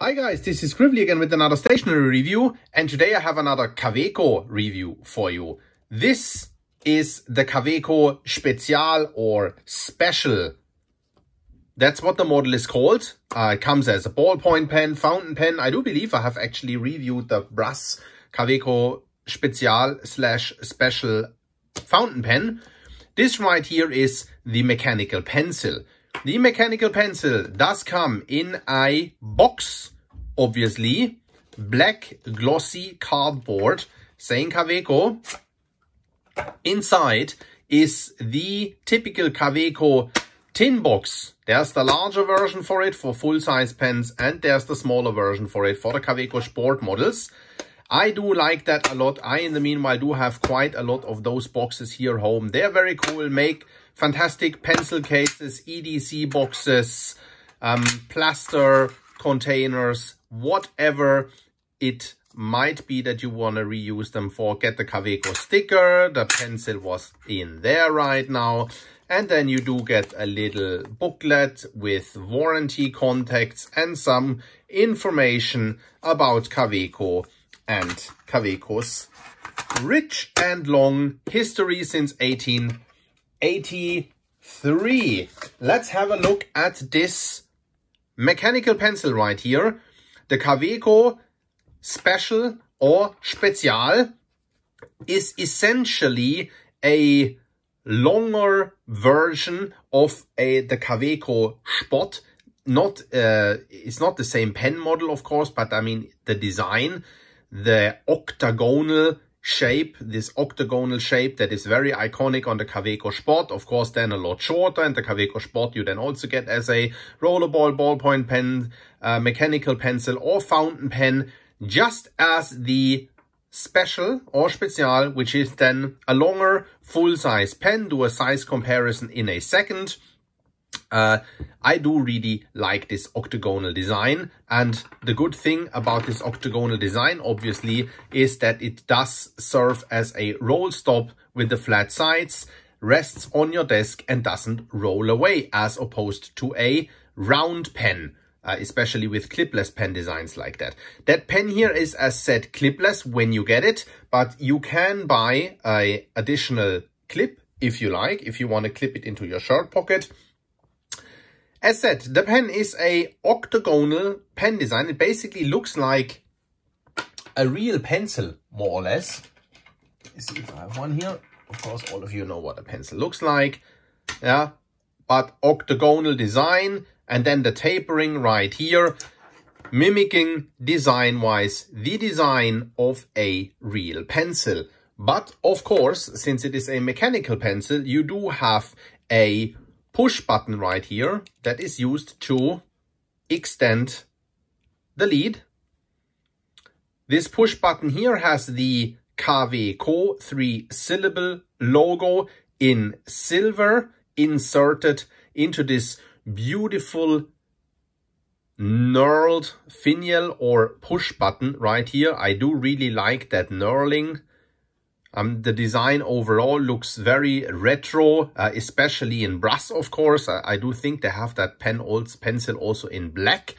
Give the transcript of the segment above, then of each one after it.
Hi guys, this is Scribbly again with another stationery review, and today I have another Kaweco review for you. This is the Kaweco Spezial or Special. That's what the model is called. It comes as a ballpoint pen, fountain pen. I do believe I have actually reviewed the brass Kaweco Spezial / Special fountain pen. This right here is the mechanical pencil. The mechanical pencil does come in a box, obviously, black glossy cardboard saying Kaweco. Inside is the typical Kaweco tin box. There's the larger version for it for full-size pens, and there's the smaller version for it for the Kaweco Sport models. I do like that a lot. I, in the meanwhile, do have quite a lot of those boxes here home. They're very cool, make fantastic pencil cases, EDC boxes, plaster containers, whatever it might be that you want to reuse them for. Get the Kaweco sticker, the pencil was in there right now. And then you do get a little booklet with warranty contacts and some information about Kaweco and Kaweco's rich and long history since 1883. Let's have a look at this mechanical pencil right here. The Kaweco Special or Spezial is essentially a longer version of the Kaweco Sport. It's not the same pen model, of course, but I mean the design, the octagonal shape, this octagonal shape that is very iconic on the Kaweco Sport, of course, then a lot shorter. And the Kaweco Sport you then also get as a rollerball, ballpoint pen, mechanical pencil or fountain pen, just as the Special or Spezial, which is then a longer full-size pen. Do a size comparison in a second. I do really like this octagonal design, and the good thing about this octagonal design obviously is that it does serve as a roll stop with the flat sides, rests on your desk and doesn't roll away, as opposed to a round pen. Especially with clipless pen designs like that. That pen here is, as said, clipless when you get it, but you can buy an additional clip if you like, if you want to clip it into your shirt pocket. As said, the pen is a octagonal pen design. It basically looks like a real pencil, more or less. Let's see if I have one here. Of course, all of you know what a pencil looks like. Yeah, but octagonal design. And then the tapering right here, mimicking design-wise the design of a real pencil. But of course, since it is a mechanical pencil, you do have a push button right here that is used to extend the lead. This push button here has the Kaweco 3-syllable logo in silver inserted into this beautiful knurled finial or push button right here. I do really like that knurling. The design overall looks very retro, especially in brass, of course. I do think they have that pencil also in black.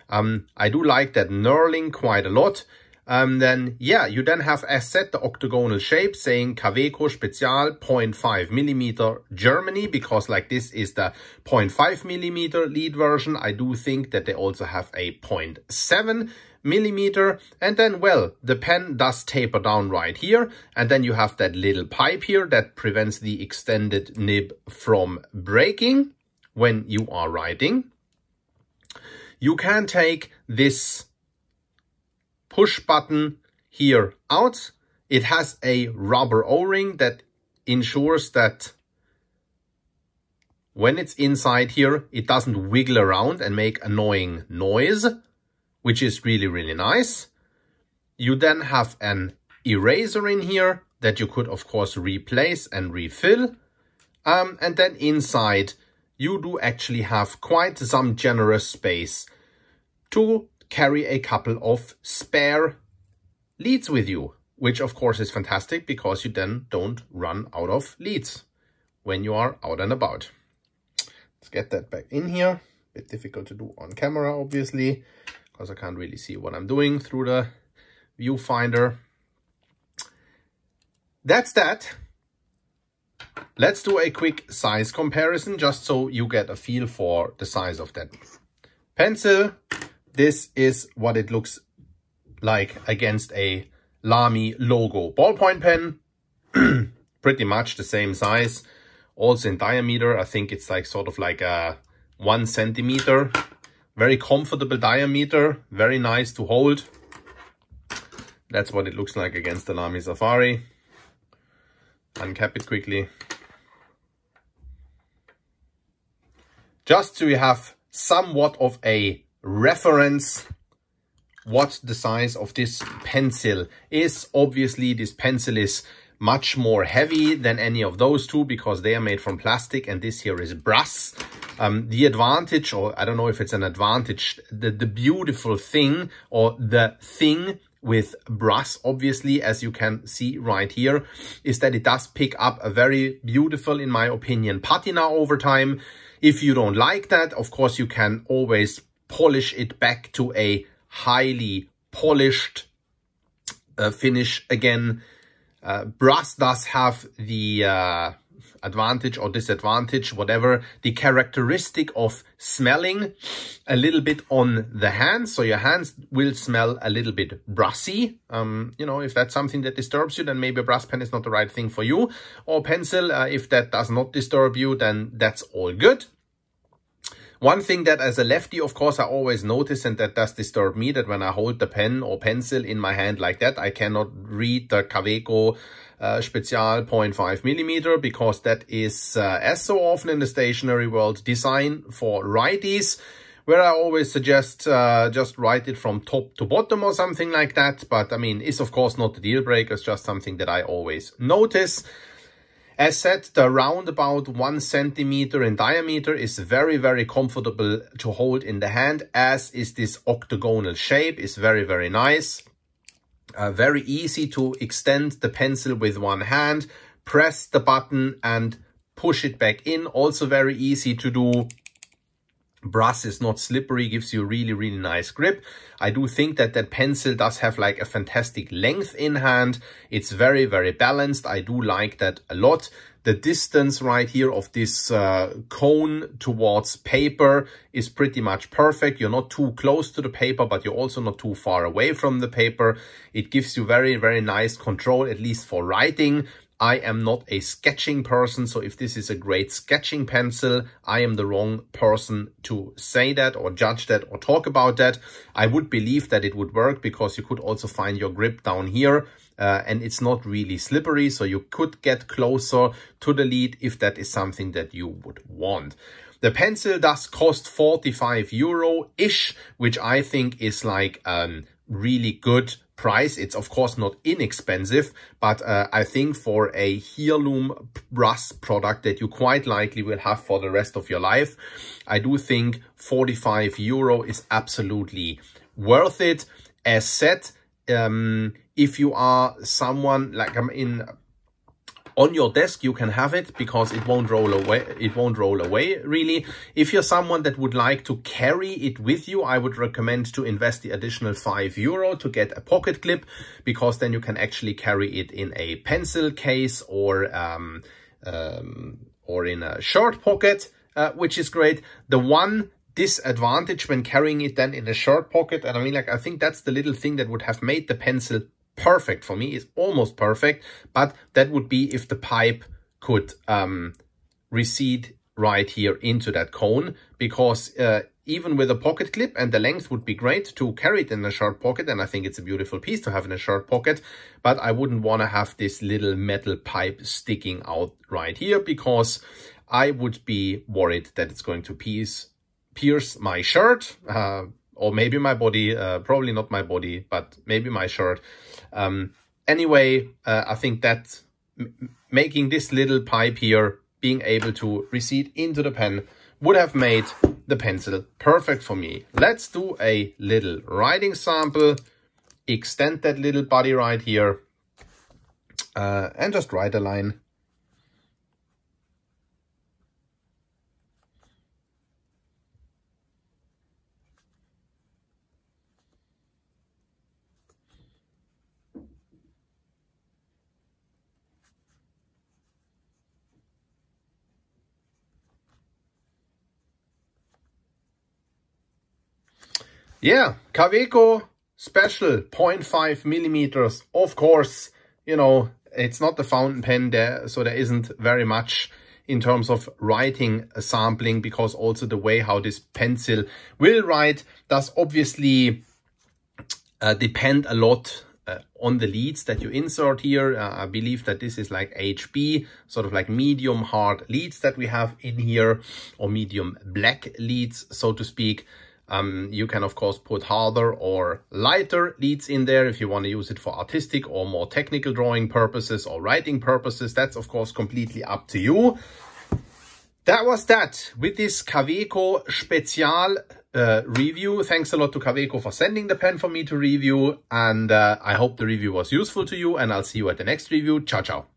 I do like that knurling quite a lot. Then, yeah, you then have, as said, the octagonal shape saying Kaweco Spezial 0.5mm Germany, because like this is the 0.5mm lead version. I do think that they also have a 0.7mm. And then, well, the pen does taper down right here. And then you have that little pipe here that prevents the extended nib from breaking when you are writing. You can take this push button here out. It has a rubber O-ring that ensures that when it's inside here, it doesn't wiggle around and make annoying noise, which is really, really nice. You then have an eraser in here that you could, of course, replace and refill. And then inside, you do actually have quite some generous space to carry a couple of spare leads with you, which of course is fantastic because you then don't run out of leads when you are out and about. Let's get that back in here. Bit difficult to do on camera, obviously. because I can't really see what I'm doing through the viewfinder. That's that. Let's do a quick size comparison just so you get a feel for the size of that pencil. This is what it looks like against a Lamy logo ballpoint pen. Pretty much the same size. Also in diameter, I think it's like sort of like a 1 centimeter. Very comfortable diameter. Very nice to hold. That's what it looks like against the Lamy Safari. Uncap it quickly. Just so you have somewhat of a reference what the size of this pencil is. Obviously, this pencil is much more heavy than any of those two because they are made from plastic and this here is brass. The advantage, or I don't know if it's an advantage, the beautiful thing or the thing with brass, obviously, as you can see right here, is that it does pick up a very beautiful, in my opinion, patina over time. If you don't like that, of course, you can always polish it back to a highly polished finish again. Brass does have the advantage or disadvantage, whatever, the characteristic of smelling a little bit on the hands. So your hands will smell a little bit brassy. You know, if that's something that disturbs you, then maybe a brass pen is not the right thing for you. Or pencil, if that does not disturb you, then that's all good. One thing that as a lefty, of course, I always notice, and that does disturb me, that when I hold the pen or pencil in my hand like that, I cannot read the Kaweco Spezial 0.5 millimeter, because that is, as so often in the stationery world, designed for righties, where I always suggest just write it from top to bottom or something like that. But I mean, it's of course not the deal breaker, it's just something that I always notice. As said, the round about 1 centimeter in diameter is very, very comfortable to hold in the hand, as is this octagonal shape. Is very, very nice. Very easy to extend the pencil with one hand, press the button and push it back in. Also very easy to do. Brass is not slippery, gives you a really, really nice grip. I do think that that pencil does have like a fantastic length in hand. It's very, very balanced. I do like that a lot. The distance right here of this cone towards paper is pretty much perfect. You're not too close to the paper, but you're also not too far away from the paper. It gives you very, very nice control, at least for writing. I am not a sketching person, so if this is a great sketching pencil, I am the wrong person to say that or judge that or talk about that. I would believe that it would work because you could also find your grip down here and it's not really slippery, so you could get closer to the lead if that is something that you would want. The pencil does cost 45 euro-ish, which I think is like really good price. It's of course not inexpensive, but I think for a heirloom brass product that you quite likely will have for the rest of your life, I do think 45 euro is absolutely worth it. As said, if you are someone like on your desk, you can have it because it won't roll away. It won't roll away, really. If you're someone that would like to carry it with you, I would recommend to invest the additional 5 euro to get a pocket clip, because then you can actually carry it in a pencil case or in a shirt pocket, which is great. The one disadvantage when carrying it then in a shirt pocket, and I mean, like, I think that's the little thing that would have made the pencil perfect for me, is almost perfect, but that would be if the pipe could recede right here into that cone, because even with a pocket clip, and the length would be great to carry it in a shirt pocket, and I think it's a beautiful piece to have in a shirt pocket, but I wouldn't want to have this little metal pipe sticking out right here, because I would be worried that it's going to pierce my shirt, or maybe my body, probably not my body, but maybe my shirt. Anyway, I think that making this little pipe here, being able to recede into the pen, would have made the pencil perfect for me. Let's do a little writing sample, extend that little body right here, and just write a line. Yeah, Kaweco Special 0.5 millimeters. Of course, you know, it's not the fountain pen there, so there isn't very much in terms of writing sampling, because also the way how this pencil will write does obviously depend a lot on the leads that you insert here. I believe that this is like HB, sort of like medium hard leads that we have in here, or medium black leads, so to speak. You can of course put harder or lighter leads in there if you want to use it for artistic or more technical drawing purposes or writing purposes. That's of course completely up to you. That was that with this Kaweco Spezial review. Thanks a lot to Kaweco for sending the pen for me to review, and I hope the review was useful to you, and I'll see you at the next review. Ciao, ciao.